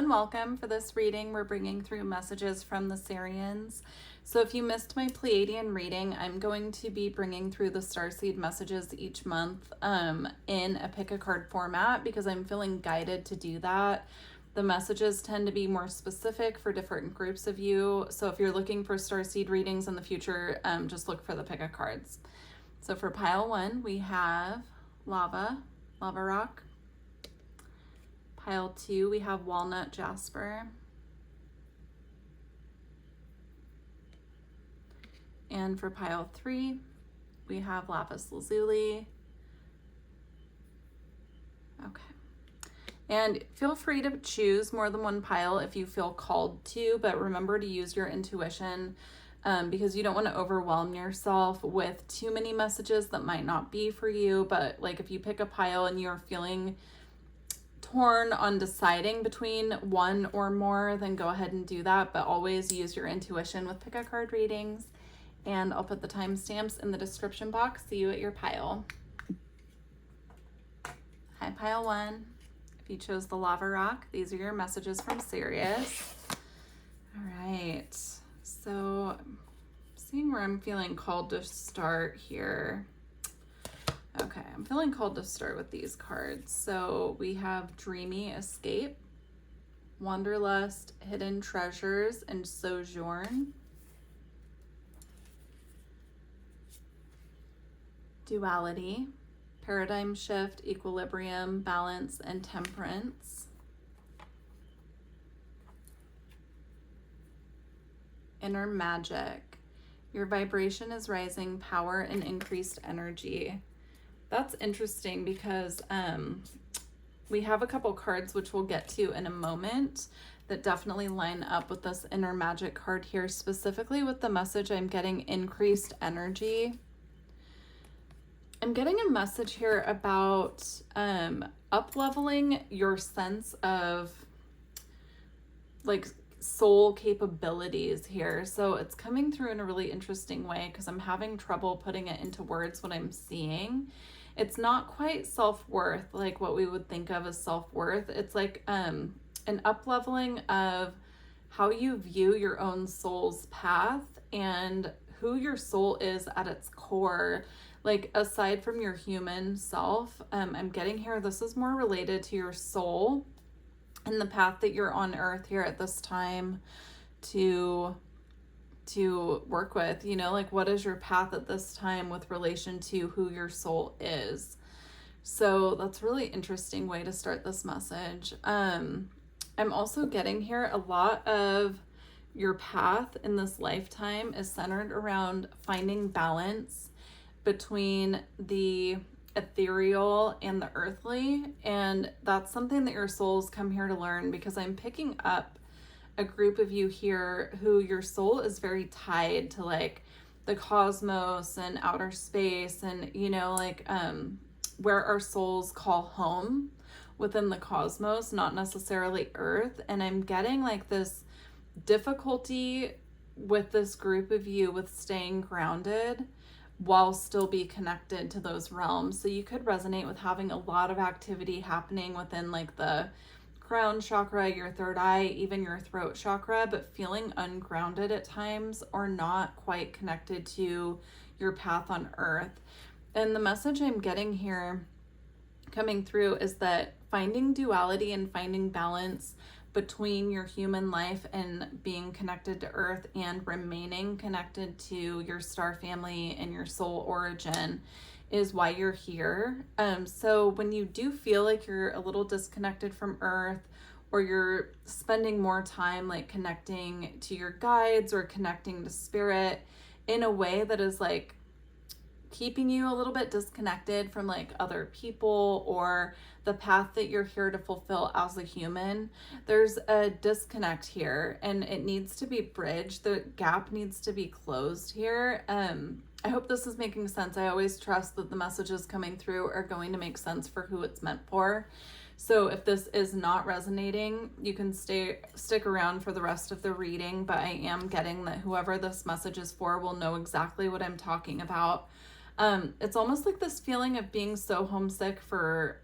and welcome. For this reading, we're bringing through messages from the Sirians. So if you missed my Pleiadian reading, I'm going to be bringing through the Starseed messages each month in a pick a card format because I'm feeling guided to do that. The messages tend to be more specific for different groups of you. So if you're looking for Starseed readings in the future, just look for the pick a cards. So for pile 1, we have lava rock. Pile 2, we have walnut jasper. And for pile 3, we have lapis lazuli. Okay. And feel free to choose more than one pile if you feel called to, but remember to use your intuition because you don't want to overwhelm yourself with too many messages that might not be for you. But like if you pick a pile and you're feeling torn on deciding between one or more, then go ahead and do that, but always use your intuition with pick a card readings. And I'll put the timestamps in the description box. See you at your pile. Hi, pile 1. If you chose the lava rock, these are your messages from Sirius. All right, so I'm seeing where I'm feeling called to start here. Okay, I'm feeling called to start with these cards. So we have Dreamy Escape, Wanderlust, Hidden Treasures, and Sojourn. Duality, Paradigm Shift, Equilibrium, Balance, and Temperance. Inner Magic, your vibration is rising, power and increased energy. That's interesting because we have a couple cards which we'll get to in a moment that definitely line up with this inner magic card here, specifically with the message I'm getting increased energy. I'm getting a message here about up-leveling your sense of like soul capabilities here. So it's coming through in a really interesting way because I'm having trouble putting it into words what I'm seeing. It's not quite self-worth like what we would think of as self-worth. It's like an up-leveling of how you view your own soul's path and who your soul is at its core. Like aside from your human self, I'm getting here, this is more related to your soul and the path that you're on earth here at this time to work with, you know, like what is your path at this time with relation to who your soul is. So that's a really interesting way to start this message. I'm also getting here a lot of your path in this lifetime is centered around finding balance between the ethereal and the earthly, and that's something that your souls come here to learn because I'm picking up a group of you here who your soul is very tied to like the cosmos and outer space and you know like where our souls call home within the cosmos, not necessarily earth. And I'm getting like this difficulty with this group of you with staying grounded while still be connected to those realms. So you could resonate with having a lot of activity happening within like the crown chakra, your third eye, even your throat chakra, but feeling ungrounded at times or not quite connected to your path on earth. And the message I'm getting here coming through is that finding duality and finding balance between your human life and being connected to earth and remaining connected to your star family and your soul origin is why you're here. So when you do feel like you're a little disconnected from earth, or you're spending more time like connecting to your guides or connecting to spirit in a way that is like keeping you a little bit disconnected from like other people or the path that you're here to fulfill as a human, there's a disconnect here and it needs to be bridged. The gap needs to be closed here. I hope this is making sense. I always trust that the messages coming through are going to make sense for who it's meant for. So if this is not resonating, you can stick around for the rest of the reading, but I am getting that whoever this message is for will know exactly what I'm talking about. It's almost like this feeling of being so homesick for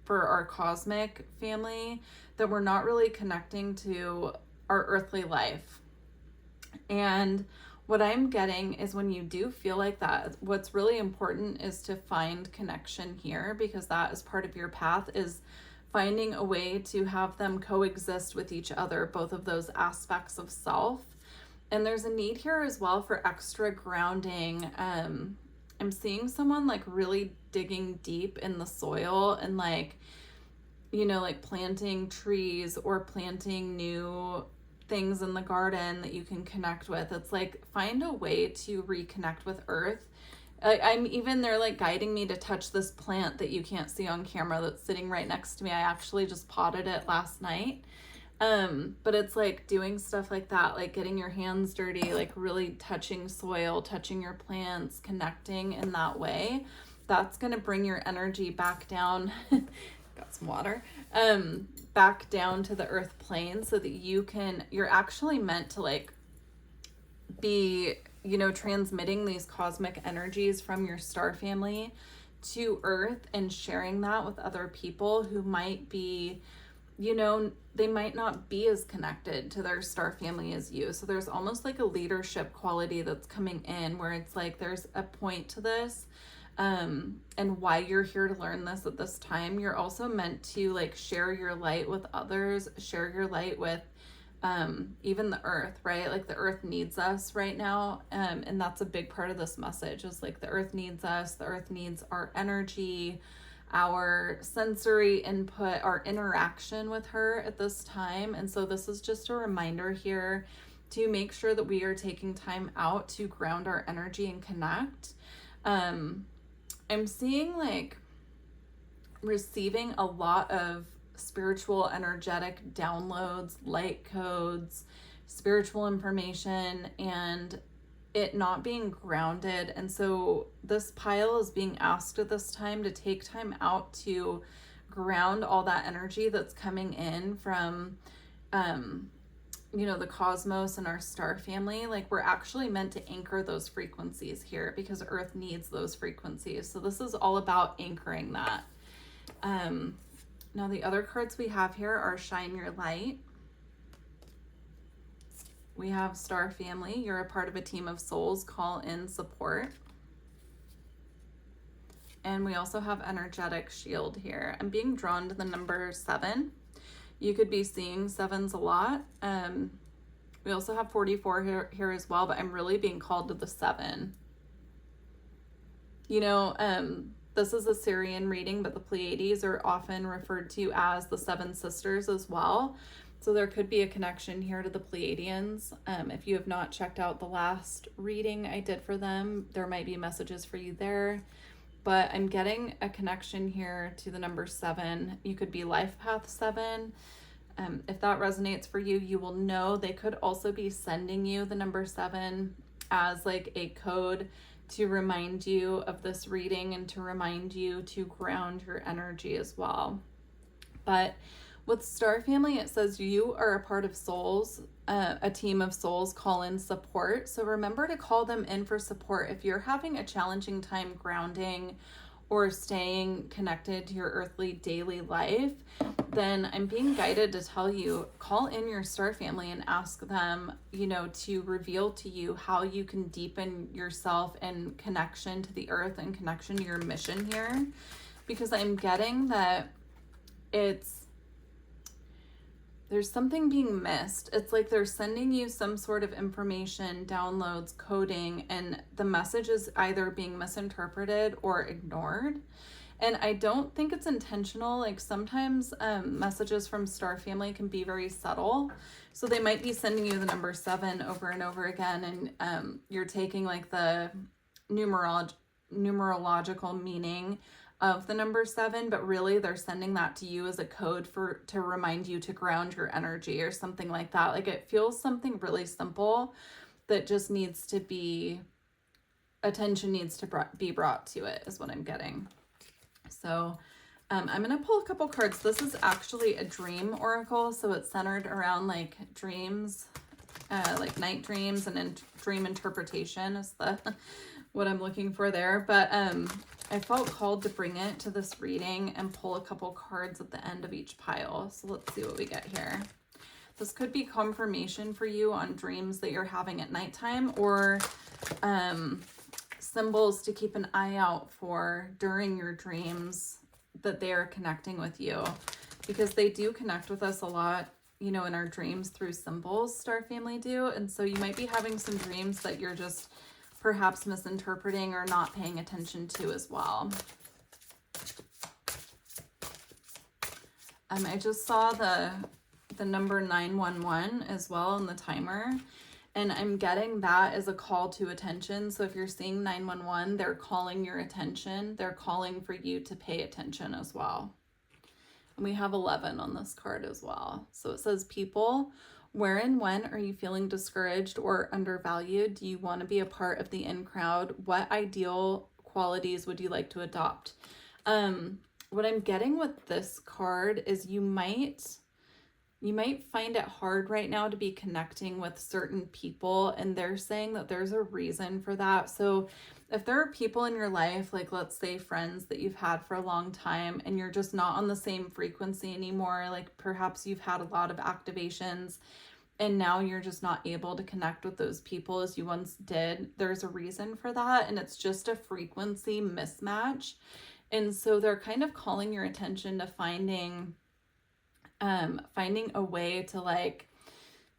our cosmic family that we're not really connecting to our earthly life. And what I'm getting is when you do feel like that, what's really important is to find connection here, because that is part of your path, is finding a way to have them coexist with each other, both of those aspects of self. And there's a need here as well for extra grounding. I'm seeing someone like really digging deep in the soil and like, you know, like planting trees or planting new things in the garden that you can connect with. It's like, find a way to reconnect with earth. I'm even, they're like guiding me to touch this plant that you can't see on camera that's sitting right next to me. I actually just potted it last night. But it's like doing stuff like that, like getting your hands dirty, like really touching soil, touching your plants, connecting in that way. That's going to bring your energy back down. Got some water. Back down to the earth plane, so that you're actually meant to like be, you know, transmitting these cosmic energies from your star family to earth and sharing that with other people who might be, you know, they might not be as connected to their star family as you. So there's almost like a leadership quality that's coming in, where it's like there's a point to this, and why you're here to learn this at this time. You're also meant to like share your light with others, share your light with even the earth, right? Like the earth needs us right now, and that's a big part of this message, is like the earth needs us, the earth needs our energy, our sensory input, our interaction with her at this time. And so this is just a reminder here to make sure that we are taking time out to ground our energy and connect. I'm seeing like receiving a lot of spiritual energetic downloads, light codes, spiritual information, and it not being grounded. And so this pile is being asked at this time to take time out to ground all that energy that's coming in from you know, the cosmos and our star family. Like, we're actually meant to anchor those frequencies here, because earth needs those frequencies. So this is all about anchoring that. Now the other cards we have here are Shine Your Light. We have Star Family. You're a part of a team of souls. Call in support. And we also have Energetic Shield here. I'm being drawn to the number 7. You could be seeing 7s a lot. We also have 44 here as well, but I'm really being called to the 7. You know, this is a Sirian reading, but the Pleiades are often referred to as the 7 sisters as well. So there could be a connection here to the Pleiadians. If you have not checked out the last reading I did for them, there might be messages for you there. But I'm getting a connection here to the number 7. You could be life path 7. If that resonates for you, you will know they could also be sending you the number 7 as like a code to remind you of this reading and to remind you to ground your energy as well. But with Star Family, it says you are a part of souls, a team of souls. Call in support. So remember to call them in for support. If you're having a challenging time grounding or staying connected to your earthly daily life, then I'm being guided to tell you, call in your Star Family and ask them, you know, to reveal to you how you can deepen yourself and connection to the earth and connection to your mission here. Because I'm getting that there's something being missed. It's like they're sending you some sort of information, downloads, coding, and the message is either being misinterpreted or ignored. And I don't think it's intentional. Like sometimes messages from Star Family can be very subtle. So they might be sending you the number 7 over and over again, and you're taking like the numerological meaning of the number 7, but really they're sending that to you as a code to remind you to ground your energy or something like that. Like it feels something really simple that just needs to be, attention needs to be brought to it, is what I'm getting. So I'm going to pull a couple cards. This is actually a dream oracle, so it's centered around like dreams like night dreams and dream interpretation is the what I'm looking for there. But I felt called to bring it to this reading and pull a couple cards at the end of each pile. So let's see what we get here. This could be confirmation for you on dreams that you're having at nighttime, or symbols to keep an eye out for during your dreams that they are connecting with you, because they do connect with us a lot, you know, in our dreams through symbols. Star family do. And so you might be having some dreams that you're just perhaps misinterpreting or not paying attention to as well. I just saw the number 911 as well in the timer, and I'm getting that as a call to attention. So if you're seeing 911, they're calling your attention. They're calling for you to pay attention as well. And we have 11 on this card as well. So it says, people, where and when are you feeling discouraged or undervalued? Do you want to be a part of the in crowd? What ideal qualities would you like to adopt? What I'm getting with this card is you might find it hard right now to be connecting with certain people, and they're saying that there's a reason for that. So if there are people in your life, like let's say friends that you've had for a long time, and you're just not on the same frequency anymore, like perhaps you've had a lot of activations and now you're just not able to connect with those people as you once did, there's a reason for that, and it's just a frequency mismatch. And so they're kind of calling your attention to finding a way to, like,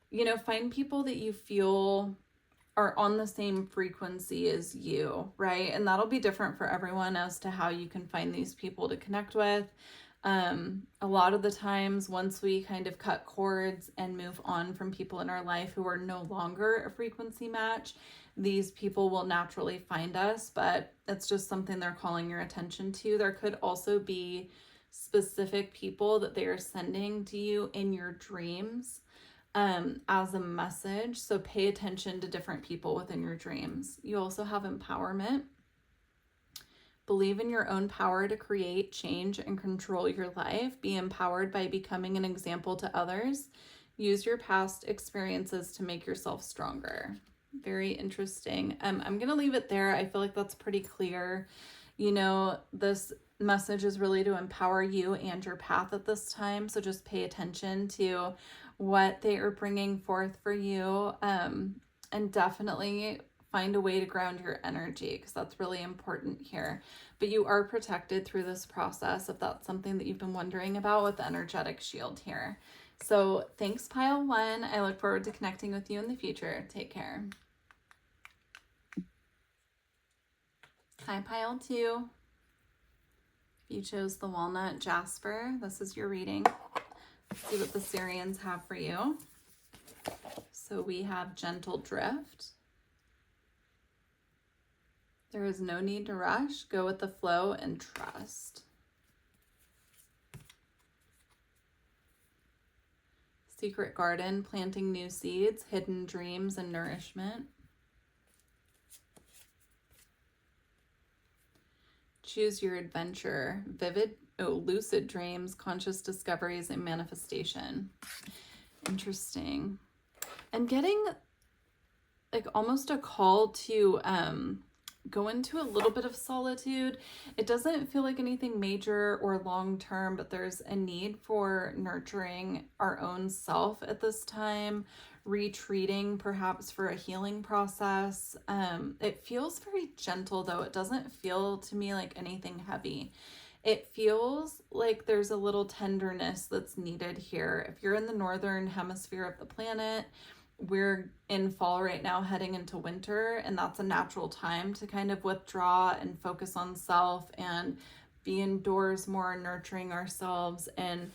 you know, find people that you feel are on the same frequency as you, right? And that'll be different for everyone as to how you can find these people to connect with. A lot of the times, once we kind of cut cords and move on from people in our life who are no longer a frequency match, these people will naturally find us, but it's just something they're calling your attention to. There could also be specific people that they are sending to you in your dreams as a message. So pay attention to different people within your dreams. You also have empowerment. Believe in your own power to create, change, and control your life. Be empowered by becoming an example to others. Use your past experiences to make yourself stronger. Very interesting. I'm going to leave it there. I feel like that's pretty clear. You know, this message is really to empower you and your path at this time. So just pay attention to what they are bringing forth for you, and definitely find a way to ground your energy, because that's really important here. But you are protected through this process if that's something that you've been wondering about with the energetic shield here. So thanks, pile one. I look forward to connecting with you in the future. Take care. Hi, pile two. If you chose the walnut jasper, this is your reading. Let's see what the Sirians have for you. So we have gentle drift. There is no need to rush. Go with the flow and trust. Secret garden, planting new seeds, hidden dreams and nourishment. Choose your adventure, lucid dreams, conscious discoveries, and manifestation. Interesting. And getting like almost a call to go into a little bit of solitude. It doesn't feel like anything major or long-term, but there's a need for nurturing our own self at this time, retreating perhaps for a healing process. It feels very gentle though. It doesn't feel to me like anything heavy. It feels like there's a little tenderness that's needed here. If you're in the northern hemisphere of the planet, we're in fall right now, heading into winter, and that's a natural time to kind of withdraw and focus on self and be indoors more, nurturing ourselves. And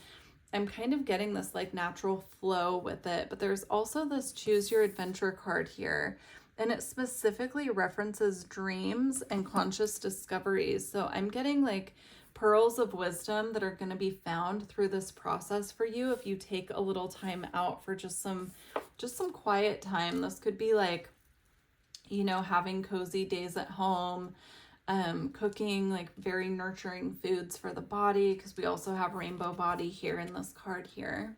I'm kind of getting this like natural flow with it. But there's also this choose your adventure card here, and it specifically references dreams and conscious discoveries. So I'm getting like pearls of wisdom that are going to be found through this process for you if you take a little time out for just some quiet time. This could be like, you know, having cozy days at home, cooking like very nurturing foods for the body, because we also have rainbow body here in this card here.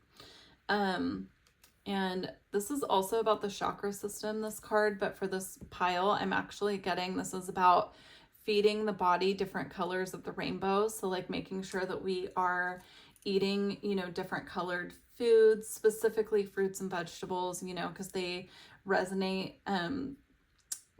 And this is also about the chakra system, this card, but for this pile, I'm actually getting, this is about feeding the body different colors of the rainbow. So like making sure that we are eating, you know, different colored foods, specifically fruits and vegetables, you know, because they resonate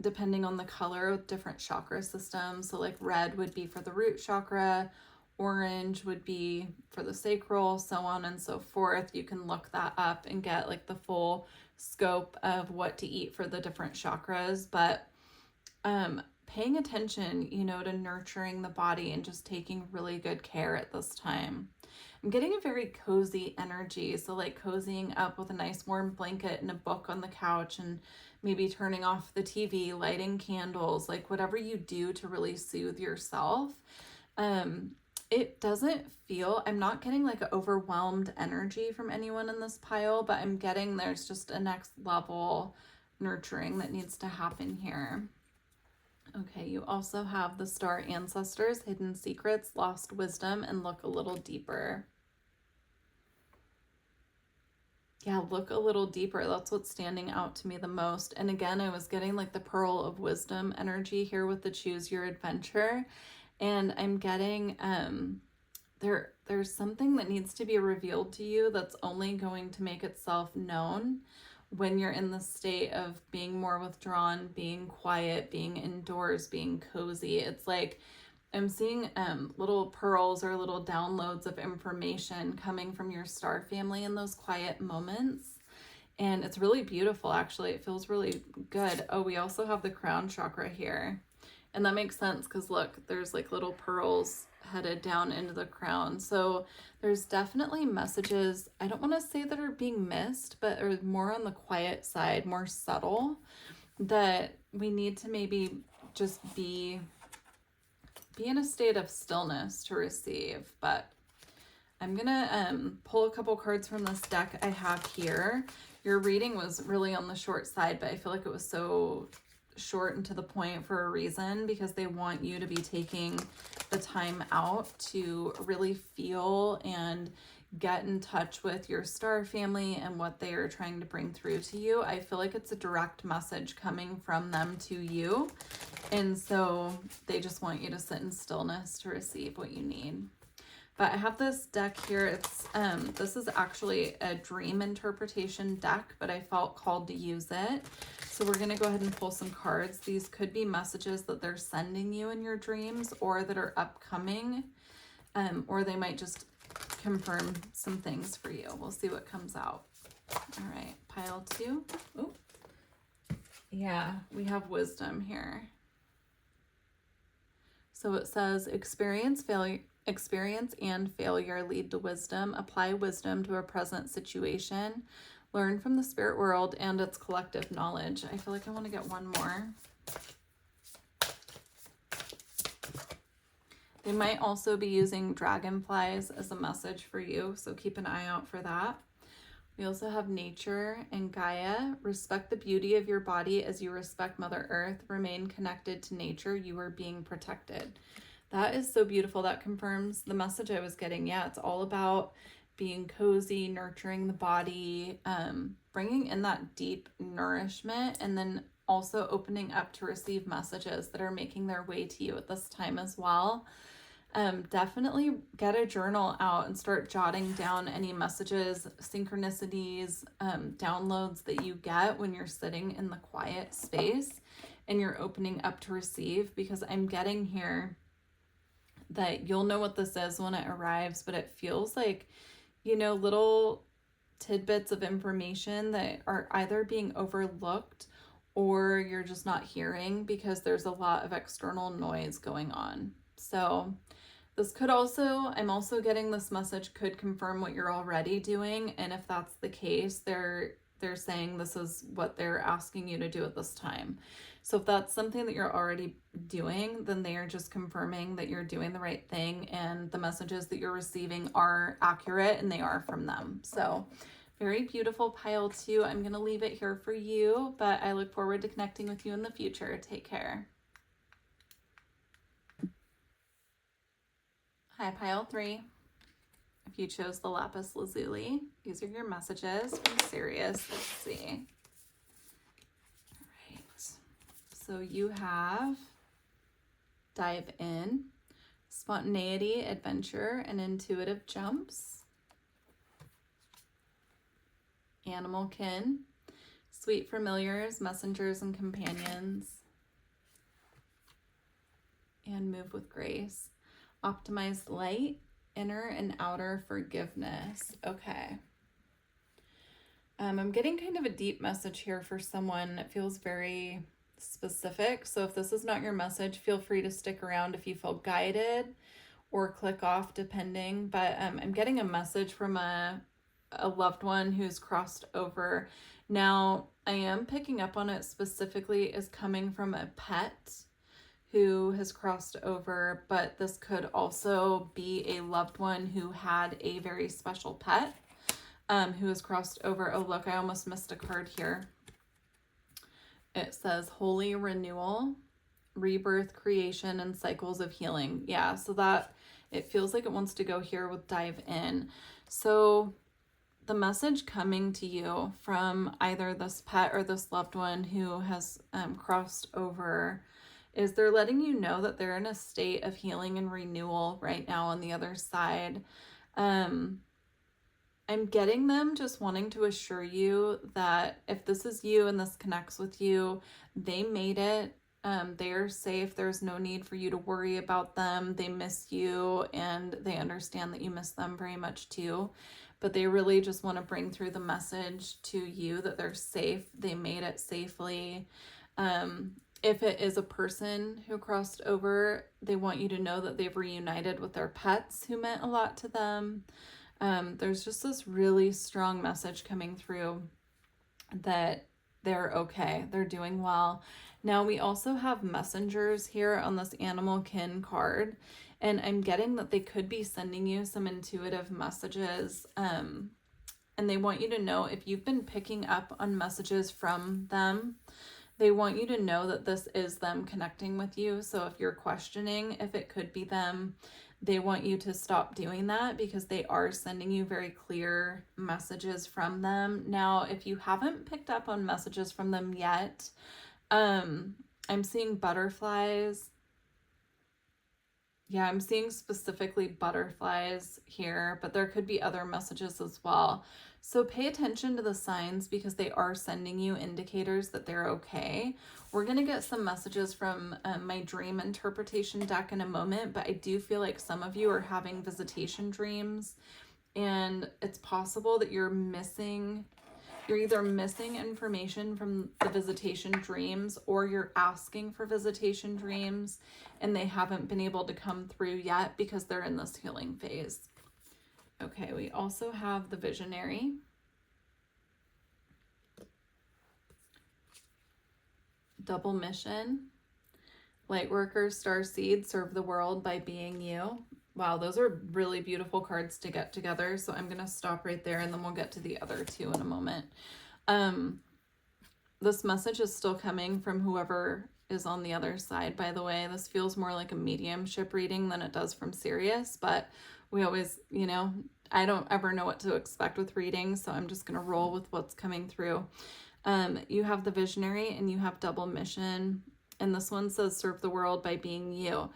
depending on the color with different chakra systems. So like red would be for the root chakra, orange would be for the sacral, so on and so forth. You can look that up and get like the full scope of what to eat for the different chakras. But paying attention, you know, to nurturing the body and just taking really good care at this time. I'm getting a very cozy energy. So like cozying up with a nice warm blanket and a book on the couch, and maybe turning off the TV, lighting candles, like whatever you do to really soothe yourself. It doesn't feel, I'm not getting like an overwhelmed energy from anyone in this pile, but I'm getting there's just a next level nurturing that needs to happen here. Okay, you also have the star ancestors, hidden secrets, lost wisdom, and look a little deeper. Yeah, look a little deeper. That's what's standing out to me the most. And again, I was getting like the pearl of wisdom energy here with the choose your adventure. And I'm getting there's something that needs to be revealed to you that's only going to make itself known when you're in the state of being more withdrawn, being quiet, being indoors, being cozy. It's like I'm seeing little pearls or little downloads of information coming from your star family in those quiet moments. And it's really beautiful, actually. It feels really good. Oh, we also have the crown chakra here. And that makes sense because look, there's like little pearls headed down into the crown. So there's definitely messages, I don't want to say that are being missed, but are more on the quiet side, more subtle, that we need to maybe just be in a state of stillness to receive. But I'm gonna pull a couple cards from this deck I have here. Your reading was really on the short side, but I feel like it was so short and to the point for a reason, because they want you to be taking the time out to really feel and get in touch with your star family and what they are trying to bring through to you. I feel like it's a direct message coming from them to you. And so they just want you to sit in stillness to receive what you need. But I have this deck here. It's this is actually a dream interpretation deck, but I felt called to use it. So we're going to go ahead and pull some cards. These could be messages that they're sending you in your dreams or that are upcoming, or they might just confirm some things for you. We'll see what comes out. All right, pile 2. Oh, yeah, we have wisdom here. So it says experience and failure lead to wisdom. Apply wisdom to a present situation. Learn from the spirit world and its collective knowledge. I feel like I want to get one more. They might also be using dragonflies as a message for you, so keep an eye out for that. We also have nature and Gaia. Respect the beauty of your body as you respect Mother Earth. Remain connected to nature. You are being protected. That is so beautiful. That confirms the message I was getting. Yeah, it's all about being cozy, nurturing the body, bringing in that deep nourishment, and then also opening up to receive messages that are making their way to you at this time as well. Definitely get a journal out and start jotting down any messages, synchronicities, downloads that you get when you're sitting in the quiet space and you're opening up to receive, because I'm getting here that you'll know what this is when it arrives, but it feels like, you know, little tidbits of information that are either being overlooked or you're just not hearing because there's a lot of external noise going on. So this could also, I'm also getting this message could confirm what you're already doing. And if that's the case, they're saying this is what they're asking you to do at this time. So if that's something that you're already doing, then they are just confirming that you're doing the right thing and the messages that you're receiving are accurate and they are from them. So very beautiful pile 2. I'm going to leave it here for you, but I look forward to connecting with you in the future. Take care. Hi, pile 3. If you chose the lapis lazuli, these are your messages from Sirius. Let's see. All right. So you have dive in, spontaneity, adventure, and intuitive jumps. Animal kin, sweet familiars, messengers, and companions. And move with grace. Optimized light, inner and outer forgiveness. Okay. I'm getting kind of a deep message here for someone. It feels very specific. So if this is not your message, feel free to stick around if you feel guided, or click off depending. But I'm getting a message from a loved one who's crossed over. Now, I am picking up on it specifically as coming from a pet who has crossed over, but this could also be a loved one who had a very special pet who has crossed over. Oh, look, I almost missed a card here. It says holy renewal, rebirth, creation, and cycles of healing. Yeah, so that it feels like it wants to go here with dive in. So the message coming to you from either this pet or this loved one who has crossed over is they're letting you know that they're in a state of healing and renewal right now on the other side. I'm getting them just wanting to assure you that if this is you and this connects with you, they made it. They are safe. There's no need for you to worry about them. They miss you and they understand that you miss them very much too. But they really just want to bring through the message to you that they're safe. They made it safely. If it is a person who crossed over, they want you to know that they've reunited with their pets who meant a lot to them. There's just this really strong message coming through that they're okay. They're doing well. Now, we also have messengers here on this animal kin card, and I'm getting that they could be sending you some intuitive messages. And they want you to know if you've been picking up on messages from them, they want you to know that this is them connecting with you. So if you're questioning if it could be them, they want you to stop doing that because they are sending you very clear messages from them. Now, if you haven't picked up on messages from them yet, I'm seeing butterflies. Yeah, I'm seeing specifically butterflies here, but there could be other messages as well. So pay attention to the signs because they are sending you indicators that they're okay. We're going to get some messages from my dream interpretation deck in a moment, but I do feel like some of you are having visitation dreams, and it's possible that you're either missing information from the visitation dreams or you're asking for visitation dreams and they haven't been able to come through yet because they're in this healing phase. Okay, we also have the visionary. Double mission. Lightworker, Starseed, serve the world by being you. Wow, those are really beautiful cards to get together. So I'm going to stop right there and then we'll get to the other two in a moment. This message is still coming from whoever is on the other side, by the way. This feels more like a mediumship reading than it does from Sirius, but we always, I don't ever know what to expect with readings, so I'm just going to roll with what's coming through. You have the visionary and you have double mission, and this one says serve the world by being you.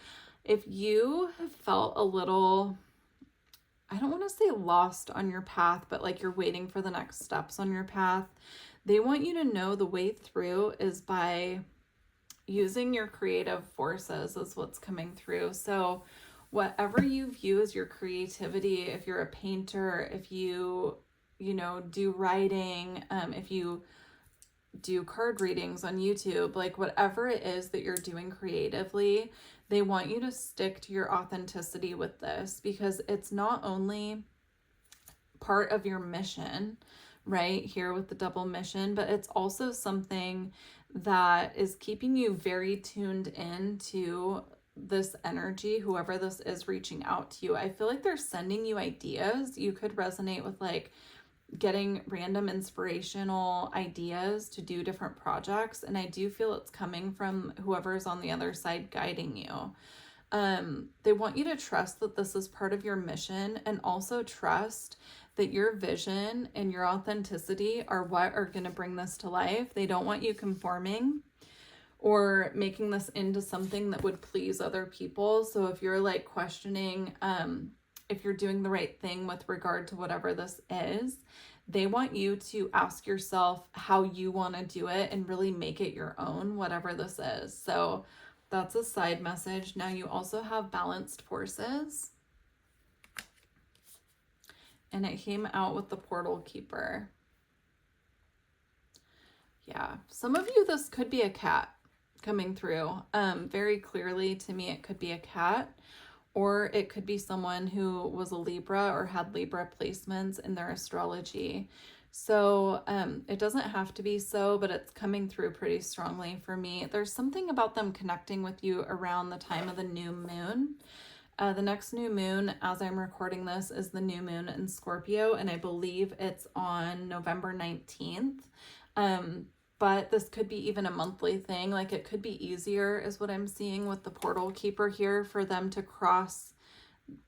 If you have felt a little, I don't want to say lost on your path, but like you're waiting for the next steps on your path, they want you to know the way through is by using your creative forces is what's coming through. So whatever you view as your creativity, if you're a painter, if you do writing, if you do card readings on YouTube, like whatever it is that you're doing creatively, they want you to stick to your authenticity with this because it's not only part of your mission right here with the double mission, but it's also something that is keeping you very tuned into this energy, whoever this is reaching out to you. I feel like they're sending you ideas. You could resonate with like getting random inspirational ideas to do different projects, and I do feel it's coming from whoever's on the other side guiding you. They want you to trust that this is part of your mission, and also trust that your vision and your authenticity are what are going to bring this to life. They don't want you conforming or making this into something that would please other people. So if you're like questioning if you're doing the right thing with regard to whatever this is, they want you to ask yourself how you want to do it and really make it your own, whatever this is. So that's a side message. Now you also have balanced forces. And it came out with the portal keeper. Yeah, some of you, this could be a cat coming through. Very clearly to me, it could be a cat, or it could be someone who was a Libra or had Libra placements in their astrology. So it doesn't have to be so, but it's coming through pretty strongly for me. There's something about them connecting with you around the time of the new moon. The next new moon, as I'm recording this, is the new moon in Scorpio, and I believe it's on November 19th. But this could be even a monthly thing. Like, it could be easier, is what I'm seeing with the portal keeper here, for them to cross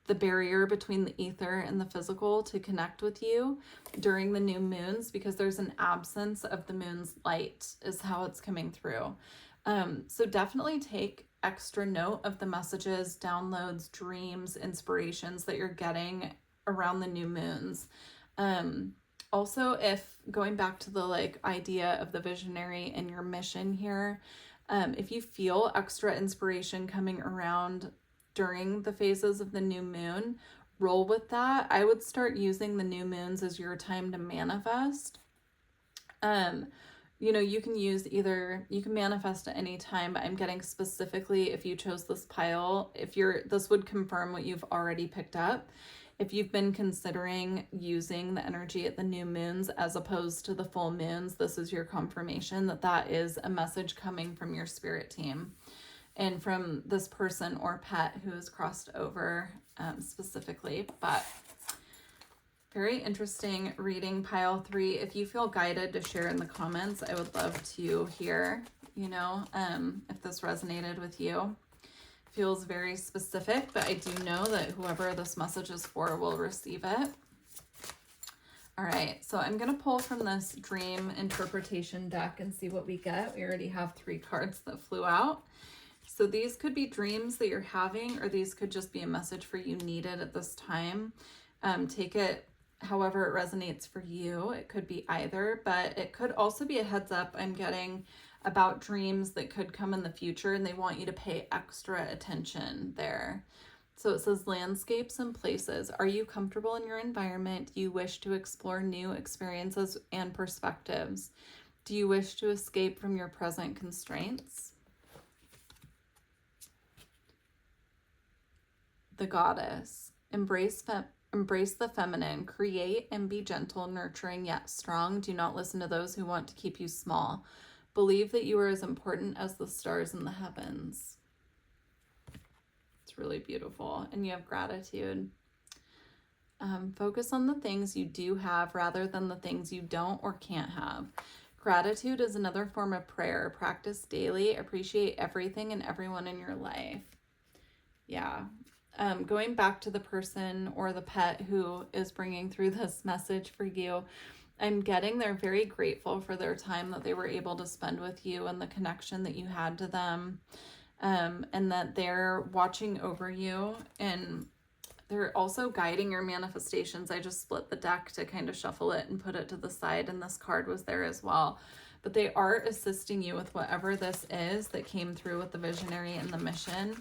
the barrier between the ether and the physical to connect with you during the new moons, because there's an absence of the moon's light, is how it's coming through. So definitely take extra note of the messages, downloads, dreams, inspirations that you're getting around the new moons. Also, if going back to the like idea of the visionary and your mission here, if you feel extra inspiration coming around during the phases of the new moon, roll with that. I would start using the new moons as your time to manifest. You know, you can use either, you can manifest at any time, but I'm getting specifically if you chose this pile, this would confirm what you've already picked up. If you've been considering using the energy at the new moons as opposed to the full moons, this is your confirmation that that is a message coming from your spirit team and from this person or pet who has crossed over specifically. But very interesting reading, pile 3. If you feel guided to share in the comments, I would love to hear, you know, if this resonated with you. Feels very specific, but I do know that whoever this message is for will receive it. All right, so I'm going to pull from this dream interpretation deck and see what we get. We already have 3 cards that flew out. So these could be dreams that you're having, or these could just be a message for you needed at this time. Take it however it resonates for you. It could be either, but it could also be a heads up I'm getting about dreams that could come in the future, and they want you to pay extra attention there. So it says landscapes and places. Are you comfortable in your environment? Do you wish to explore new experiences and perspectives? Do you wish to escape from your present constraints? The Goddess. Embrace the feminine. Create and be gentle, nurturing yet strong. Do not listen to those who want to keep you small. Believe that you are as important as the stars in the heavens. It's really beautiful. And you have gratitude. Focus on the things you do have rather than the things you don't or can't have. Gratitude is another form of prayer. Practice daily. Appreciate everything and everyone in your life. Yeah. Going back to the person or the pet who is bringing through this message for you, I'm getting they're very grateful for their time that they were able to spend with you and the connection that you had to them, and that they're watching over you, and they're also guiding your manifestations. I just split the deck to kind of shuffle it and put it to the side, and this card was there as well. But they are assisting you with whatever this is that came through with the visionary and the mission.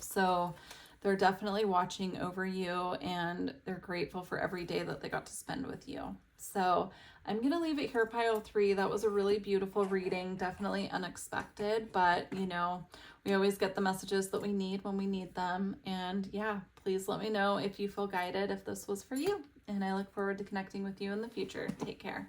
So they're definitely watching over you, and they're grateful for every day that they got to spend with you. So I'm going to leave it here, pile 3. That was a really beautiful reading, definitely unexpected, but you know, we always get the messages that we need when we need them. And yeah, please let me know if you feel guided, if this was for you. And I look forward to connecting with you in the future. Take care.